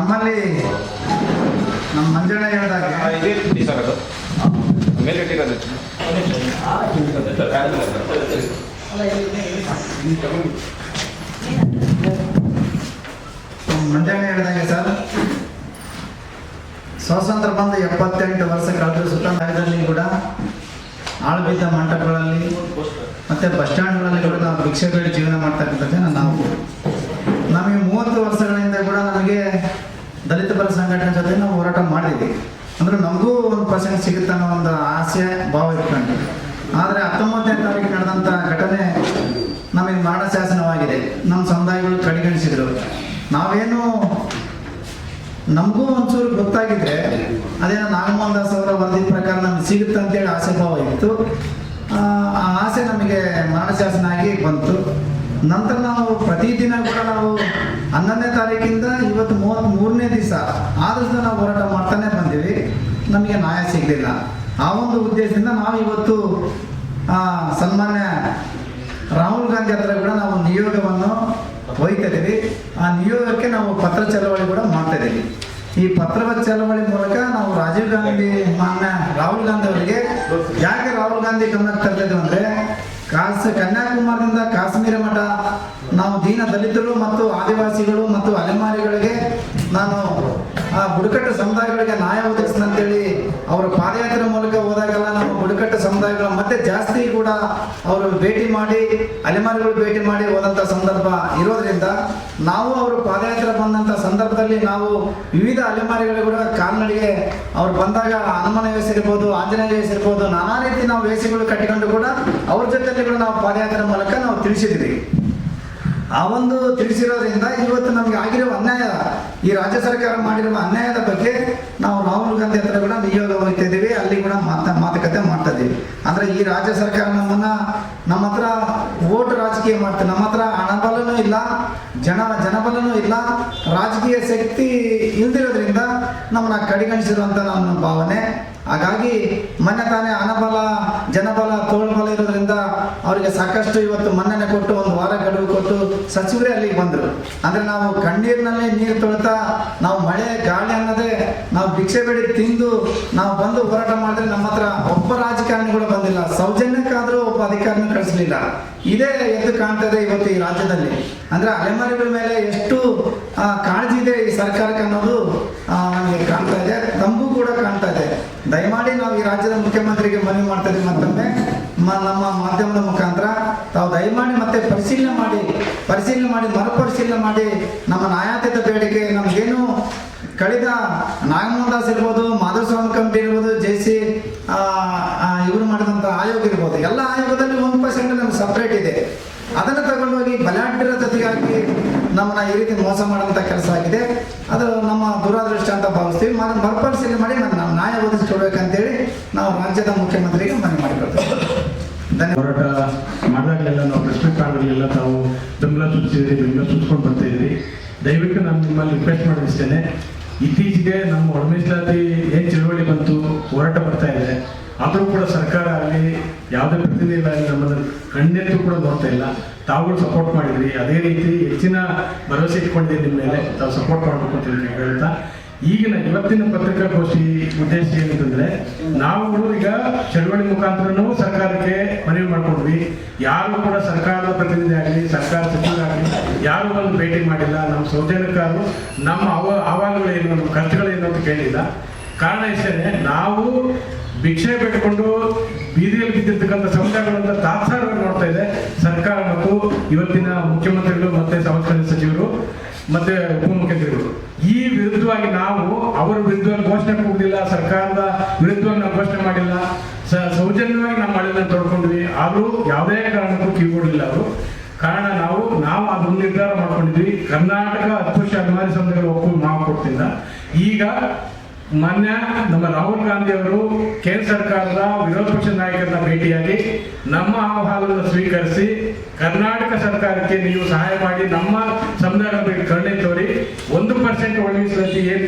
ನಮ್ಮಲ್ಲಿ ನಮ್ಮ ಮಂಜಣ್ಣ ಹೇಳಿದಾಗ ಮಂಜಣ್ಣ ಹೇಳಿದಂಗೆ ಸರ್, ಸ್ವಾತಂತ್ರ್ಯ ಬಂದು 78 ವರ್ಷ ಕಳೆದು ಸುತ್ತಮುತ್ತಲಲ್ಲಿ ಕೂಡ ಆಳ್ಬಿದ್ದ ಮಂಟಪಗಳಲ್ಲಿ ಮತ್ತು ಬಸ್ ಸ್ಟ್ಯಾಂಡ್ಗಳಲ್ಲಿ ಕೂಡ ನಾವು ಭಿಕ್ಷೆ ಬೇಡಿ ಜೀವನ ಮಾಡ್ತಕ್ಕಂಥದ್ದೇನ ನಾವು. ನಮಗೆ 30 ವರ್ಷಗಳಿಂದ ಕೂಡ ನಮಗೆ ದಲಿತ ಪರ ಸಂಘಟನೆ ಜೊತೆ ನಾವು ಹೋರಾಟ ಮಾಡಿದ್ವಿ. ಅಂದರೆ ನಮಗೂ 1% ಸಿಗುತ್ತೆ ಅನ್ನೋ ಒಂದು ಆಸೆ ಭಾವ ಇಟ್ಕೊಂಡು. ಆದರೆ 19ನೇ ತಾರೀಕು ನಡೆದಂಥ ಘಟನೆ ನಮಗೆ ಮರಣ ಶಾಸನವಾಗಿದೆ. ನಮ್ಮ ಸಮುದಾಯಗಳು ಕಡೆಗಣಿಸಿದರು. ನಾವೇನು ನಮಗೂ ಒಂಚೂರು ಗೊತ್ತಾಗಿದ್ರೆ ಅದೇನೋ ನಾಗಮೋಹನ್ ದಾಸ್ ಅವರ ವರದಿ ಪ್ರಕಾರ ನಮ್ಗೆ ಸಿಗುತ್ತೆ ಅಂತೇಳಿ ಆಸೆ ಭಾವ ಇತ್ತು. ಆ ಆಸೆ ನಮಗೆ ಮರಣ ಶಾಸನ ಆಗಿ ಬಂತು. ನಂತರ ನಾವು ಪ್ರತಿದಿನ ಕೂಡ ನಾವು 11ನೇ ತಾರೀಕಿಂದ ಇವತ್ತು 33ನೇ ದಿವಸ ಆದ್ರೂ ನಾವು ಹೋರಾಟ ಮಾಡ್ತಾನೆ ಬಂದೀವಿ. ನಮಗೆ ನ್ಯಾಯ ಸಿಗಲಿಲ್ಲ. ಆ ಒಂದು ಉದ್ದೇಶದಿಂದ ನಾವು ಇವತ್ತು ಸನ್ಮಾನ್ಯ ರಾಹುಲ್ ಗಾಂಧಿ ಹತ್ರ ಕೂಡ ನಾವು ನಿಯೋಗವನ್ನು ಒಯ್ತಾ ಇದ್ದೀವಿ. ಆ ನಿಯೋಗಕ್ಕೆ ನಾವು ಪತ್ರ ಚಳವಳಿ ಕೂಡ ಮಾಡ್ತಾ ಇದ್ದೀವಿ. ಈ ಪತ್ರ ಚಳವಳಿ ಮೂಲಕ ನಾವು ರಾಜೀವ್ ಗಾಂಧಿ ಮಾನ್ಯ ರಾಹುಲ್ ಗಾಂಧಿ ಅವರಿಗೆ ಯಾಕೆ ರಾಹುಲ್ ಗಾಂಧಿ ಗಮನಕ್ಕೆ ತರ್ತಾ ಇದ್ದೀವಿ ಅಂದರೆ, ಕನ್ಯಾಕುಮಾರಿಯಿಂದ ಕಾಶ್ಮೀರ ಮಠ ನಾವು ದೀನ ದಲಿತರು ಮತ್ತು ಆದಿವಾಸಿಗಳು ಮತ್ತು ಅಲೆಮಾರಿಗಳಿಗೆ ನಾನು ಆ ಬುಡಕಟ್ಟು ಸಮುದಾಯಗಳಿಗೆ ನ್ಯಾಯ ಒದಗಿಸಿದಂತೇಳಿ ಅವರ ಪಾದಯಾತ್ರೆ ಮೂಲಕ ಹೋದಾಗೆಲ್ಲ ನಮ್ಮ ಬುಡಕಟ್ಟು ಸಮುದಾಯಗಳ ಮತ್ತೆ ಜಾಸ್ತಿ ಕೂಡ ಅವರು ಭೇಟಿ ಮಾಡಿ ಅಲೆಮಾರಿಗಳು ಭೇಟಿ ಮಾಡಿ ಹೋದಂಥ ಸಂದರ್ಭ ಇರೋದ್ರಿಂದ ನಾವು ಅವರು ಪಾದಯಾತ್ರೆ ಬಂದಂಥ ಸಂದರ್ಭದಲ್ಲಿ ನಾವು ವಿವಿಧ ಅಲೆಮಾರಿಗಳು ಕೂಡ ಕಾಲ್ನಡಿಗೆ ಅವ್ರು ಬಂದಾಗ ಹನುಮನ ವೇಷ ಇರ್ಬೋದು, ಆಂಜನೇಯ ವೇಷ ಇರ್ಬೋದು, ನಾನಾ ರೀತಿ ನಾವು ವೇಷಗಳು ಕಟ್ಟಿಕೊಂಡು ಕೂಡ ಅವ್ರ ಜೊತೆಯಲ್ಲಿ ಕೂಡ ನಾವು ಪಾದಯಾತ್ರೆ ಮೂಲಕ ನಾವು ತಿಳಿಸಿದ್ವಿ. ಆ ಒಂದು ತಿಳಿಸಿರೋದ್ರಿಂದ ಇವತ್ತು ನಮಗೆ ಆಗಿರುವ ಅನ್ಯಾಯ, ಈ ರಾಜ್ಯ ಸರ್ಕಾರ ಮಾಡಿರುವ ಅನ್ಯಾಯದ ಬಗ್ಗೆ ನಾವು ರಾಹುಲ್ ಗಾಂಧಿ ಹತ್ರ ಕೂಡ ನಿಯೋಗ ಹೋಗ್ತಾ ಇದ್ದೀವಿ. ಅಲ್ಲಿ ಕೂಡ ಮಾತುಕತೆ ಮಾಡ್ತಾ ಇದ್ದೀವಿ. ಅಂದರೆ ಈ ರಾಜ್ಯ ಸರ್ಕಾರ ನಮ್ಮ ಹತ್ರ ಓಟ್ ರಾಜಕೀಯ ಮಾಡ್ತಾರೆ. ನಮ್ಮ ಹತ್ರ ಹಣಬಲನೂ ಇಲ್ಲ, ಜನಬಲನೂ ಇಲ್ಲ, ರಾಜಕೀಯ ಶಕ್ತಿ ಇಲ್ದಿರೋದ್ರಿಂದ ನಮ್ಮನ್ನ ಕಡೆಗಣಿಸಿರುವಂಥ ನನ್ನ ಭಾವನೆ. ಹಾಗಾಗಿ ಮೊನ್ನೆ ತಾನೇ ಹಣಬಲ ಜನಬಲ ತೋಳ್ಬಲ ಇರೋದ್ರಿಂದ ಅವರಿಗೆ ಸಾಕಷ್ಟು ಇವತ್ತು ಮನ್ನಣೆ ಕೊಟ್ಟು 1 ವಾರ ಗಡುವು ಕೊಟ್ಟು ಸಚಿವರೇ ಅಲ್ಲಿಗೆ ಬಂದರು. ಅಂದರೆ ನಾವು ಕಣ್ಣೀರಿನಲ್ಲಿ ನೀರು ತೊಳ್ತಾ ನಾವು ಮಳೆ ಗಾಳಿ ಅನ್ನೋದೇ ನಾವು ಭಿಕ್ಷೆ ಬೇಡಿ ತಿಂದು ನಾವು ಬಂದು ಹೋರಾಟ ಮಾಡಿದ್ರೆ ನಮ್ಮ ಹತ್ರ ಒಬ್ಬ ರಾಜಕಾರಣಿಗಳು ಬಂದಿಲ್ಲ. ಸೌಜನ್ಯಕ್ಕಾದರೂ ಒಬ್ಬ ಅಧಿಕಾರಿನೂ ಕಳಿಸಲಿಲ್ಲ. ಇದೇ ಎದ್ದು ಕಾಣ್ತದೆ ಇವತ್ತು ಈ ರಾಜ್ಯದಲ್ಲಿ. ಅಂದರೆ ಅಲೆಮಾರಿಗಳ ಮೇಲೆ ಎಷ್ಟು ಕಾಳಜಿ ಇದೆ ಈ ಸರ್ಕಾರಕ್ಕೆ ಅನ್ನೋದು ನಮಗೆ ಕಾಣ್ತಾ ಇದೆ, ತಮಗೂ ಕೂಡ ಕಾಣ್ತಾ ಇದೆ. ದಯಮಾಡಿ ನಾವು ಈ ರಾಜ್ಯದ ಮುಖ್ಯಮಂತ್ರಿಗೆ ಮನವಿ ಮಾಡ್ತಾ ಇದ್ದೀವಿ. ಮತ್ತೊಮ್ಮೆ ನಮ್ಮ ಮಾಧ್ಯಮದ ಮುಖಾಂತರ ತಾವು ದಯಮಾಡಿ ಮತ್ತೆ ಪರಿಶೀಲನೆ ಮಾಡಿ ಮರುಪರಿಶೀಲನೆ ಮಾಡಿ ನಮ್ಮ ನ್ಯಾಯಾತೀತ ಬೇಡಿಕೆ ನಮಗೇನು ಕಳೆದ ನಾಗಮೋಹನ್ ದಾಸ್ ಇರ್ಬೋದು, ಮಾಧವಸ್ವಾಮಿ ಕಮಿಟಿ ಇರ್ಬೋದು, ಜೆಸಿ ಇವರು ಮಾಡಿದಂಥ ಆಯೋಗ ಇರ್ಬೋದು, ಎಲ್ಲ ಆಯೋಗದಲ್ಲಿ 1% ನಮ್ಗೆ ಸಪ್ರೇಟ್ ಇದೆ. ಅದನ್ನು ತಗೊಂಡೋಗಿ ಬಲಾಢ್ಯರ ಜೊತೆಗಾಗಿ ನಮ್ಮನ್ನ ಈ ರೀತಿ ಮೋಸ ಮಾಡುವಂಥ ಕೆಲಸ ಆಗಿದೆ. ಅದು ನಮ್ಮ ದುರಾದೃಷ್ಟ ಅಂತ ಭಾವಿಸ್ತೀವಿ. ಮರುಪರಿಶೀಲನೆ ಮಾಡಿ ನಾವು ನ್ಯಾಯ ಒದಗಿಸ್ಕೊಡ್ಬೇಕಂತೇಳಿ ನಾವು ರಾಜ್ಯದ ಮುಖ್ಯಮಂತ್ರಿಗೆ ಮನವಿ ಮಾಡಿಕೊಳ್ತೇವೆ. ಹೋರಾಟ ಮಾಡಿದಾಗಲೆಲ್ಲ ನಾವು ರೆಸ್ಪೆಕ್ಟ್ ಮಾಡೋದ್ರೆಲ್ಲ ತಾವು ಬೆಂಬಲ ಸೂಚಿಸ್ಕೊಂಡು ಬರ್ತಾ ಇದ್ರಿ. ದಯವಿಟ್ಟು ನಾನು ನಿಮ್ಮಲ್ಲಿ ರಿಕ್ವೆಸ್ಟ್ ಮಾಡಿಸ್ತೇನೆ, ಇತ್ತೀಚೆಗೆ ನಮ್ಮ ಒಳಮೀಸಲಾತಿ ಏನು ಚಳವಳಿ ಬಂತು, ಹೋರಾಟ ಬರ್ತಾ ಇದೆ, ಆದರೂ ಕೂಡ ಸರ್ಕಾರ ಆಗಲಿ ಯಾವುದೇ ಪ್ರತಿನಿಧಿಗಳಾಗಲಿ ನಮ್ಮನ್ನು ಕಣ್ಣೆತ್ತು ಕೂಡ ನೋಡ್ತಾ ಇಲ್ಲ. ತಾವುಗಳು ಸಪೋರ್ಟ್ ಮಾಡಿದ್ರಿ, ಅದೇ ರೀತಿ ಹೆಚ್ಚಿನ ಭರವಸೆ ಇಟ್ಕೊಂಡಿದ್ದೀರಿ ನಿಮ್ಮ ಮೇಲೆ, ತಾವು ಸಪೋರ್ಟ್ ಮಾಡಬೇಕು ಅಂತ ಹೇಳ್ತಾ ಈಗಿನ ಇವತ್ತಿನ ಪತ್ರಿಕಾಗೋಷ್ಠಿ ಉದ್ದೇಶ ಏನಂತಂದ್ರೆ, ನಾವುಗಳು ಈಗ ಚಳವಳಿ ಮುಖಾಂತರನೂ ಸರ್ಕಾರಕ್ಕೆ ಮನವಿ ಮಾಡ್ಕೊಂಡ್ವಿ. ಯಾರು ಕೂಡ ಸರ್ಕಾರದ ಪ್ರತಿನಿಧಿ ಆಗಲಿ ಸರ್ಕಾರ ಸಚಿವರಾಗಲಿ ಯಾರು ಬಂದು ಭೇಟಿ ಮಾಡಿಲ್ಲ. ನಮ್ಮ ಸೌಜನ್ಯಕ್ಕಾದ್ರು ನಮ್ಮ ಅಹವಾಲುಗಳೇನು, ನಮ್ಮ ಖರ್ಚುಗಳೇನು ಅಂತ ಕೇಳಿಲ್ಲ. ಕಾರಣ ಇಷ್ಟೇ, ನಾವು ಭಿಕ್ಷೆ ಬೇಡಿಕೊಂಡು ಬೀದಿಯಲ್ಲಿ ಬಿದ್ದಿರ್ತಕ್ಕಂಥ ಸಮುದಾಯಗಳನ್ನ ತಾತ್ಸಾರವಾಗಿ ನೋಡ್ತಾ ಇದೆ ಸರ್ಕಾರ ಮತ್ತು ಇವತ್ತಿನ ಮುಖ್ಯಮಂತ್ರಿಗಳು ಮತ್ತೆ ಸಂಸ್ಕೃತಿ ಸಚಿವರು ಮತ್ತೆ ಉಪಮುಖ್ಯಮಂತ್ರಿಗಳು. ಈ ವಿರುದ್ಧವಾಗಿ ನಾವು ಅವರ ವಿರುದ್ಧವಾಗಿ ಘೋಷಣೆ ಕೂಡಲಿಲ್ಲ, ಸರ್ಕಾರದ ವಿರುದ್ಧವಾಗಿ ನಾವು ಘೋಷಣೆ ಮಾಡಿಲ್ಲ, ಸೌಜನ್ಯವಾಗಿ ನಾವು ಮಾಡಿಲ್ಲ ತೊಡ್ಕೊಂಡ್ವಿ. ಆದರೂ ಯಾವುದೇ ಕಾರಣಕ್ಕೂ ಕಿವಿಗೊಡಲಿಲ್ಲ ಅವರು. ಕಾರಣ ನಾವು ಅದನ್ನು ನಿರ್ಧಾರ ಮಾಡ್ಕೊಂಡಿದ್ವಿ. ಕರ್ನಾಟಕ ಅಸ್ಪೃಶ್ಯ ಅಭಿಮಾನಿ ಸಮುದಾಯಗಳ ಒಕ್ಕೂಟ ಮಾಡಿಕೊಡ್ತಿಲ್ಲ. ಈಗ ಮಾನ್ಯ ನಮ್ಮ ರಾಹುಲ್ ಗಾಂಧಿ ಅವರು ಕೇಂದ್ರ ಸರ್ಕಾರದ ವಿರೋಧ ಪಕ್ಷದ ನಾಯಕರನ್ನ ಭೇಟಿಯಾಗಿ ನಮ್ಮ ಆಹ್ವಾನವನ್ನು ಸ್ವೀಕರಿಸಿ ಕರ್ನಾಟಕ ಸರ್ಕಾರಕ್ಕೆ ನೀವು ಸಹಾಯ ಮಾಡಿ ನಮ್ಮ ಸಮುದಾಯದ ಬಗ್ಗೆ ಕರುಣೆ ತೋರಿ 1% ಒಳಗಿಸುವಂತೆ ಏನು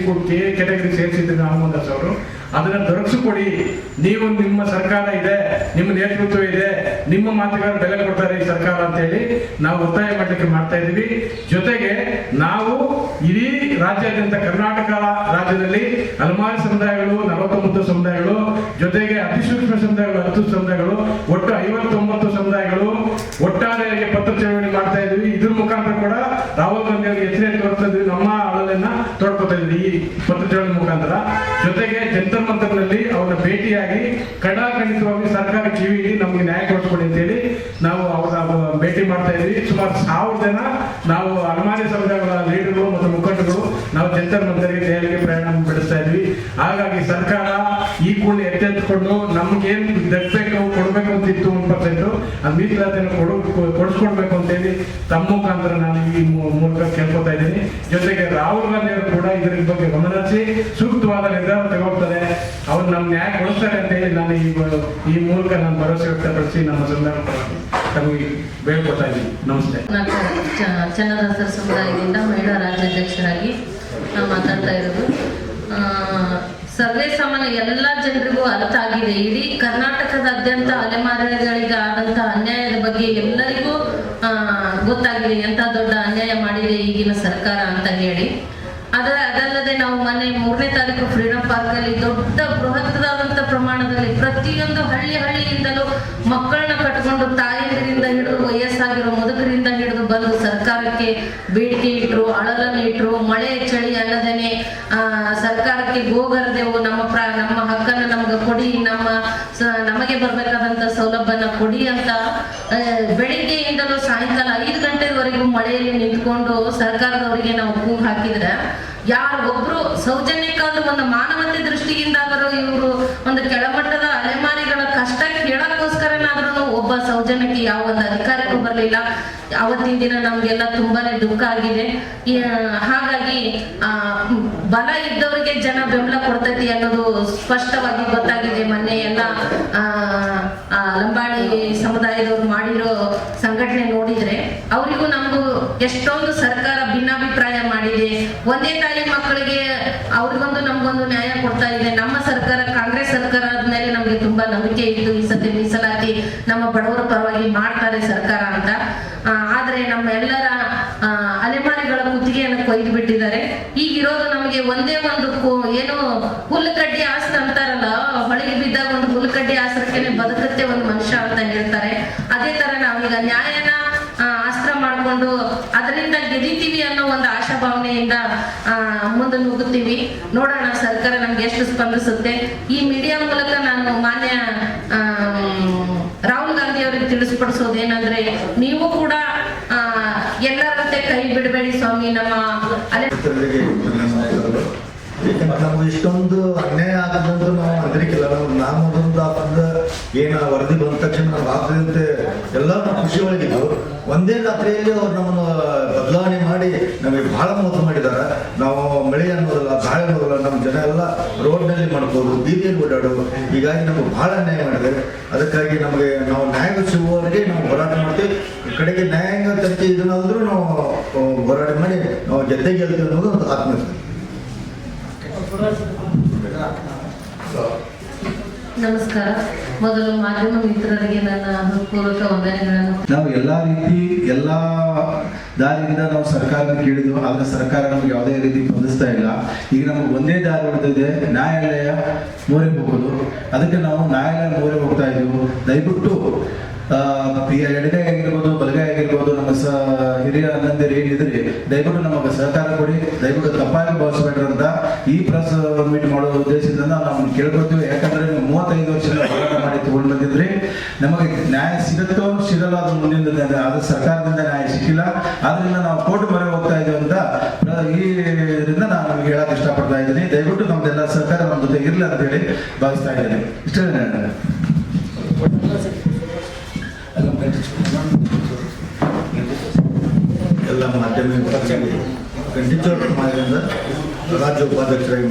ಕೆಟಗರಿ ಸೇರಿಸಿದ್ರು ನಾಗಮೋಹನ್ ದಾಸ್ ಅವರು, ಅದನ್ನ ದೊರಕಿಸಿಕೊಡಿ. ನೀವು ನಿಮ್ಮ ಸರ್ಕಾರ ಇದೆ, ನಿಮ್ಮ ನೇತೃತ್ವ ಇದೆ, ನಿಮ್ಮ ಮಾತುಗಾರ ಬೆಲೆ ಕೊಡ್ತಾರೆ ಈ ಸರ್ಕಾರ ಅಂತ ಹೇಳಿ ನಾವು ಒತ್ತಾಯ ಮಾಡಲಿಕ್ಕೆ ಮಾಡ್ತಾ ಇದೀವಿ. ಜೊತೆಗೆ ನಾವು ಇಡೀ ರಾಜ್ಯ ರಾಜ್ಯಾದ್ಯಂತ ಕರ್ನಾಟಕ ರಾಜ್ಯದಲ್ಲಿ ಅಲೆಮಾರಿ ಸಮುದಾಯಗಳು 49 ಸಮುದಾಯಗಳು, ಜೊತೆಗೆ ಅತಿಸೂಕ್ಷ್ಮ ಸಮುದಾಯಗಳು 10 ಸಮುದಾಯಗಳು, ಒಟ್ಟು 59 ಸಮುದಾಯಗಳು ಒಟ್ಟಾರೆಯಾಗಿ ಪತ್ರ ಚಳವಳಿ ಮಾಡ್ತಾ ಇದ್ವಿ. ಇದ್ರ ಮುಖಾಂತರ ಕೂಡ ರಾಹುಲ್ ಗಾಂಧಿ ಅವರಿಗೆ ಎಚ್ಚರಿಕೆ ತೋರಿಸ್ತಾ ಇದ್ವಿ, ನಮ್ಮ ಅಳಲನ್ನ ತೋಡ್ಕೊತಾ ಇದ್ವಿ ಈ ಪತ್ರ ಚಳವಳಿ ಮುಖಾಂತರ. ಜೊತೆಗೆ ಜಂತರ್ ಮಂತರ್ನಲ್ಲಿ ಅವ್ರನ್ನ ಭೇಟಿಯಾಗಿ ಖಂಡಿತವಾಗಿ ಸರ್ಕಾರ ಕಿವಿ ಇಡಿ ನಮ್ಗೆ ನ್ಯಾಯ ಕೊಡಿಸ್ಕೊಡಿ ಅಂತ ಹೇಳಿ ನಾವು ಅವ್ರ ಭೇಟಿ ಮಾಡ್ತಾ ಇದ್ವಿ. ಸುಮಾರು 1000 ಜನ ನಾವು ಅಲೆಮಾರಿ ಸಮುದಾಯಗಳ ಲೀಡರ್ಗಳು ಮತ್ತು ಮುಖಂಡರು ನಾವು ಜಂತರ್ ಮಂತರ್ಗೆ ದೆಹಲಿಗೆ ಪ್ರಯಾಣ ಬೆಳೆಸ್ತಾ ಇದ್ವಿ. ಹಾಗಾಗಿ ಸರ್ಕಾರ ಈ ಕೂಡ ಎಚ್ಚೆತ್ತುಕೊಂಡು ನಮ್ಗೇನು ದಕ್ಕಬೇಕು ಕೊಡ್ಬೇಕು ಅಂತ ಇತ್ತು 1% ಅದು ಮೀಸಲಾತಿಯನ್ನು ಕೊಡಿಸ್ಕೊಡ್ಬೇಕು ಅಂತ ಹೇಳಿ ತಮ್ಮ ಮುಖಾಂತರ ನಾನು ಈ ಮೂಲಕ ಕೇಳ್ಕೊತಾ ಇದ್ದೀನಿ. ಜೊತೆಗೆ ರಾಹುಲ್ ಗಾಂಧಿ ಅವರು ಕೂಡ ಇದರ ಬಗ್ಗೆ ಗಮನಿಸಿ ಸೂಕ್ತವಾದ ನಿರ್ಧಾರ ತಗೊಳ್ತಾರೆ, ಅವ್ರು ನಮ್ ನ್ಯಾಯ ಕೊಡಿಸ್ತಾರೆ ಅಂತ ಹೇಳಿ ನಾನು ಈ ಮೂಲಕ ನಾನು ಭರವಸೆ ವ್ಯಕ್ತಪಡಿಸಿ ನಮ್ಮ ಸಂದರ್ಭ ತಮಗೆ ಬೇಡ್ಕೊತಾ ಇದ್ದೀನಿ. ನಮಸ್ತೆ. ಚನ್ನದಾಸರ ಸಮುದಾಯದಿಂದ ಮಹಿಳಾ ರಾಜ್ಯಾಧ್ಯಕ್ಷರಾಗಿ ನಾವು ಮಾತಾಡ್ತಾ ಇರೋದು. ಸರ್ವೇ ಸಾಮಾನ್ಯ ಎಲ್ಲ ಜನರಿಗೂ ಅರ್ಥ ಆಗಿದೆ. ಇಡೀ ಕರ್ನಾಟಕದಾದ್ಯಂತ ಅಲೆಮಾರಿಗಳಿಗೆ ಆದಂತ ಅನ್ಯಾಯದ ಬಗ್ಗೆ ಎಲ್ಲರಿಗೂ ಗೊತ್ತಾಗಿದೆ, ಎಂತ ದೊಡ್ಡ ಅನ್ಯಾಯ ಮಾಡಿದೆ ಈಗಿನ ಸರ್ಕಾರ ಅಂತ ಹೇಳಿ. ಅದಲ್ಲದೆ ನಾವು ಮೊನ್ನೆ 3ನೇ ತಾರೀಕು ಫ್ರೀಡಂ ಪಾರ್ಕ್ ಅಲ್ಲಿ ದೊಡ್ಡ ಬೃಹತ್ತಾದಂತ ಪ್ರಮಾಣದಲ್ಲಿ ಪ್ರತಿಯೊಂದು ಹಳ್ಳಿಯಿಂದಲೂ ಮಕ್ಕಳನ್ನ ಕಟ್ಕೊಂಡು ತಾಯಂದಿರಿಂದ ಹಿಡಿದು ವಯಸ್ಸಾಗಿರೋ ಮುದುಕರಿಂದ ಹಿಡಿದು ಬಂದು ಸರ್ಕಾರಕ್ಕೆ ಬೇಡಿಕೆ ಇಟ್ರು, ಅಳಲನ್ನು ಇಟ್ರು. ಮಳೆ ಚಳಿ ಅನ್ನದೇನೆ ಸರ್ಕಾರಕ್ಕೆ ಗೋಗರದೆವು, ನಮ್ಮ ಹಕ್ಕನ್ನು ನಮ್ಗೆ ಕೊಡಿ, ನಮಗೆ ಬರ್ಬೇಕಾದಂತ ಸೌಲಭ್ಯನ ಕೊಡಿ ಅಂತ ಬೆಳಿಗ್ಗೆಯಿಂದಲೂ ಸಾಯಂಕಾಲ 5 ಗಂಟೆವರೆಗೂ ಮಳೆಯಲ್ಲಿ ನಿಂತ್ಕೊಂಡು ಸರ್ಕಾರದವರಿಗೆ ನಾವು ಕೂಗು ಹಾಕಿದ್ರೆ ಯಾರೊಬ್ರು ಸೌಜನ್ಯಕ್ಕಾದ್ರೂ ಒಂದು ಮಾನವತೆ ದೃಷ್ಟಿಯಿಂದಾದರೂ ಇವರು ಒಂದು ಕೆಳಮಟ್ಟದ ಅಲೆಮಾರಿಗಳ ಕಷ್ಟ ಕೇಳಕ್ಕೋಸ್ಕರನಾದ್ರೂ ಒಬ್ಬ ಸೌಜನ್ಯಕ್ಕೆ ಯಾವ ಒಂದು ಅಧಿಕಾರಿಗೂ ಬರಲಿಲ್ಲ. ಅವತ್ತಿನ ದಿನ ನಮ್ಗೆಲ್ಲ ತುಂಬಾನೇ ದುಃಖ ಆಗಿದೆ. ಹಾಗಾಗಿ ಬಲ ಇದ್ದವರಿಗೆ ಜನ ಬೆಂಬಲ ಕೊಡ್ತೈತಿ ಅನ್ನೋದು ಸ್ಪಷ್ಟವಾಗಿ ಗೊತ್ತಾಗಿದೆ. ಮೊನ್ನೆ ಎಲ್ಲ ಲಂಬಾಣಿ ಸಮುದಾಯದವ್ರು ಮಾಡಿರೋ ಸಂಘಟನೆ ನೋಡಿದ್ರೆ ಅವರಿಗೂ ನಮಗೂ ಎಷ್ಟೊಂದು ಸರ್ಕಾರ ಭಿನ್ನಾಭಿಪ್ರಾಯ ಮಾಡಿದೆ. ಒಂದೇ ತಾಯಿ ಮಕ್ಕಳಿಗೆ ಅವ್ರಿಗೊಂದು ನಮ್ಗೊಂದು ನ್ಯಾಯ ಕೊಡ್ತಾ ಇದೆ. ನಮ್ಮ ಸರ್ಕಾರ ಕಾಂಗ್ರೆಸ್ ಸರ್ಕಾರದ ಮೇಲೆ ನಮ್ಗೆ ತುಂಬಾ ನಂಬಿಕೆ ಇತ್ತು, ಈ ಸತಿ ಮೀಸಲಾತಿ ನಮ್ಮ ಬಡವರ ಪರವಾಗಿ ಮಾಡ್ತಾರೆ ಸರ್ಕಾರ ಅಂತ. ಆದ್ರೆ ನಮ್ಮ ಎಲ್ಲರ ಅಲೆಮಾರಿಗಳ ಕುತ್ತಿಗೆಯನ್ನು ಕೊಯ್ದು ಬಿಟ್ಟಿದ್ದಾರೆ. ಈಗಿರೋದು ನಮಗೆ ಒಂದೇ ಒಂದು ಏನು ಹುಲ್ಲುಕಡ್ಡಿ ಆಸ್ತ್ರ ಅಂತಾರಲ್ಲ, ಹೊಳಿಗೆ ಬಿದ್ದಾಗ ಒಂದು ಹುಲ್ಲುಕಡ್ಡಿ ಆಸ್ತ್ರಕ್ಕೆ ಬದುಕುತ್ತೆ ಒಂದು ಮನುಷ್ಯ ಅಂತ ಹೇಳ್ತಾರೆ. ಅದೇ ತರ ನಾವೀಗ ನ್ಯಾಯನ ಆಸ್ತ್ರ ಮಾಡ್ಕೊಂಡು ಅದರಿಂದ ಗೆದಿತೀವಿ ಅನ್ನೋ ಒಂದು ಆಶಾಭಾವನೆಯಿಂದ ಮುಂದೆ ನುಗ್ಗುತ್ತೀವಿ. ನೋಡೋಣ ಸರ್ಕಾರ ನಮ್ಗೆ ಎಷ್ಟು ಸ್ಪಂದಿಸುತ್ತೆ. ಈ ಮೀಡಿಯಾ ಮೂಲಕ ನಾನು ಮಾನ್ಯ ರಾಹುಲ್ ಗಾಂಧಿ ಅವರಿಗೆ ತಿಳಿಸ್ಪಡಿಸೋದೇನಂದ್ರೆ, ನೀವು ಕೂಡ ಎಲ್ಲರಂತೆ ಕೈ ಬಿಡಬೇಡಿ ಸ್ವಾಮಿ. ನಮ್ಮ ಯಾಕಂದ್ರೆ ನಮ್ಗೆ ಇಷ್ಟೊಂದು ಅನ್ಯಾಯ ಆಗದಂತೂ ನಾವು ಹೆದರಿಕಿಲ್ಲ. ನಾವು ಅದೊಂದು ಆದ ಏನು ವರದಿ ಬಂದ ತಕ್ಷಣ ನಾವು ಆಗದಂತೆ ಎಲ್ಲ ನಾವು ಖುಷಿ ಒಳಗಿದ್ದು, ಒಂದೇ ರಾತ್ರಿಯಲ್ಲಿ ಅವ್ರು ನಮ್ಮನ್ನು ಬದಲಾವಣೆ ಮಾಡಿ ನಮಗೆ ಬಹಳ ಮೋಸ ಮಾಡಿದ್ದಾರೆ. ನಾವು ಮಳೆ ಅನ್ನೋದಲ್ಲ, ಗಾಳಿ ಅನ್ನೋದಲ್ಲ, ನಮ್ಮ ಜನ ಎಲ್ಲ ರೋಡ್ನಲ್ಲಿ ಮಾಡ್ಬೋದು, ಬೀದಿಯಲ್ಲಿ ಓಡಾಡೋದು. ಹೀಗಾಗಿ ನಮಗೆ ಬಹಳ ಅನ್ಯಾಯ ಮಾಡಿದ್ದಾರೆ. ಅದಕ್ಕಾಗಿ ನಮಗೆ ನಾವು ನ್ಯಾಯ ಸಿಗುವವರೆಗೆ ನಾವು ಹೋರಾಟ ಮಾಡ್ತೀವಿ. ಕಡೆಗೆ ನ್ಯಾಯಾಂಗ ತನಿಖೆ ಇದನ್ನಾದ್ರೂ ನಾವು ಹೋರಾಟ ಮಾಡಿ ನಾವು ಗೆದ್ದೆ ಗೆಲ್ತೀವಿ ಅನ್ನೋದು ಒಂದು ಆತ್ಮವಿಶ್ವಾಸ. ನಮಸ್ಕಾರ. ಮೊದಲು ಮಾಧ್ಯಮ ಮಿತ್ರರಿಗೆ ನನ್ನ ಹೃತ್ಪೂರ್ವಕ ವಂದನೆಗಳನ್ನು. ನಾವು ಎಲ್ಲಾ ರೀತಿ ಎಲ್ಲಾ ದಾರಿಯಿಂದ ನಾವು ಸರ್ಕಾರದ ಕೇಳಿದ್ವು, ಆದ್ರೆ ಸರ್ಕಾರ ನಮ್ಗೆ ಯಾವುದೇ ರೀತಿ ಸ್ಪಂದಿಸ್ತಾ ಇಲ್ಲ. ಈಗ ನಮ್ಗೆ ಒಂದೇ ದಾರಿ ಉಳಿದಿದೆ, ನ್ಯಾಯಾಲಯ ಮೋರೆ ಹೋಗೋದು. ಅದಕ್ಕೆ ನಾವು ನ್ಯಾಯಾಲಯ ಮೋರೆ ಹೋಗ್ತಾ ಇದ್ದೀವಿ. ದಯವಿಟ್ಟು ಎಡಗೈ ಆಗಿರ್ಬೋದು, ಬಲಗೈ ಆಗಿರ್ಬೋದು, ನಮ್ಮ ಹಿರಿಯ ಅಣ್ಣಂದಿರು ಏನಿದ್ರಿ ದಯವಿಟ್ಟು ನಮಗೆ ಸಹಕಾರ ಕೊಡಿ. ದಯವಿಟ್ಟು ತಪ್ಪಾಗಿ ಭಾವಿಸಬೇಡ್ರಿ ಅಂತ ಈ ಪ್ರೆಸ್ ಮೀಟ್ ಮಾಡೋ ಉದ್ದೇಶದಿಂದ ನಾವು ಕೇಳ್ಕೊತೀವಿ. ಯಾಕಂದ್ರೆ ನೀವು 35 ವರ್ಷದಿಂದ ಹೋರಾಟ ಮಾಡಿ ತಗೊಂಡು ಬಂದಿದ್ರಿ. ನಮಗೆ ನ್ಯಾಯ ಸಿಗುತ್ತೋ ಸಿಗಲ್ಲ, ಅದು ಮುಂದಿನ ಅದು ಸರ್ಕಾರದಿಂದ ನ್ಯಾಯ ಸಿಕ್ಕಿಲ್ಲ. ಆದ್ರಿಂದ ನಾವು ಕೋರ್ಟ್ ಮೊರೆ ಹೋಗ್ತಾ ಇದ್ದೀವಿ ಅಂತ ಈ ಇದರಿಂದ ನಾನು ನಿಮ್ಗೆ ಹೇಳಕ್ ಇಷ್ಟಪಡ್ತಾ ಇದ್ದೀನಿ. ದಯವಿಟ್ಟು ನಮ್ದೆಲ್ಲ ಸರ್ಕಾರ ನಮ್ಮ ಜೊತೆ ಇರಲಿ ಅಂತ ಹೇಳಿ ಭಾವಿಸ್ತಾ ಇದ್ದೀನಿ. ಇಷ್ಟೇ ಎಲ್ಲ ಮಾಧ್ಯಮ ಖಂಡಿತ ರಾಜ್ಯ ಉಪಾಧ್ಯಕ್ಷರಾಗಿ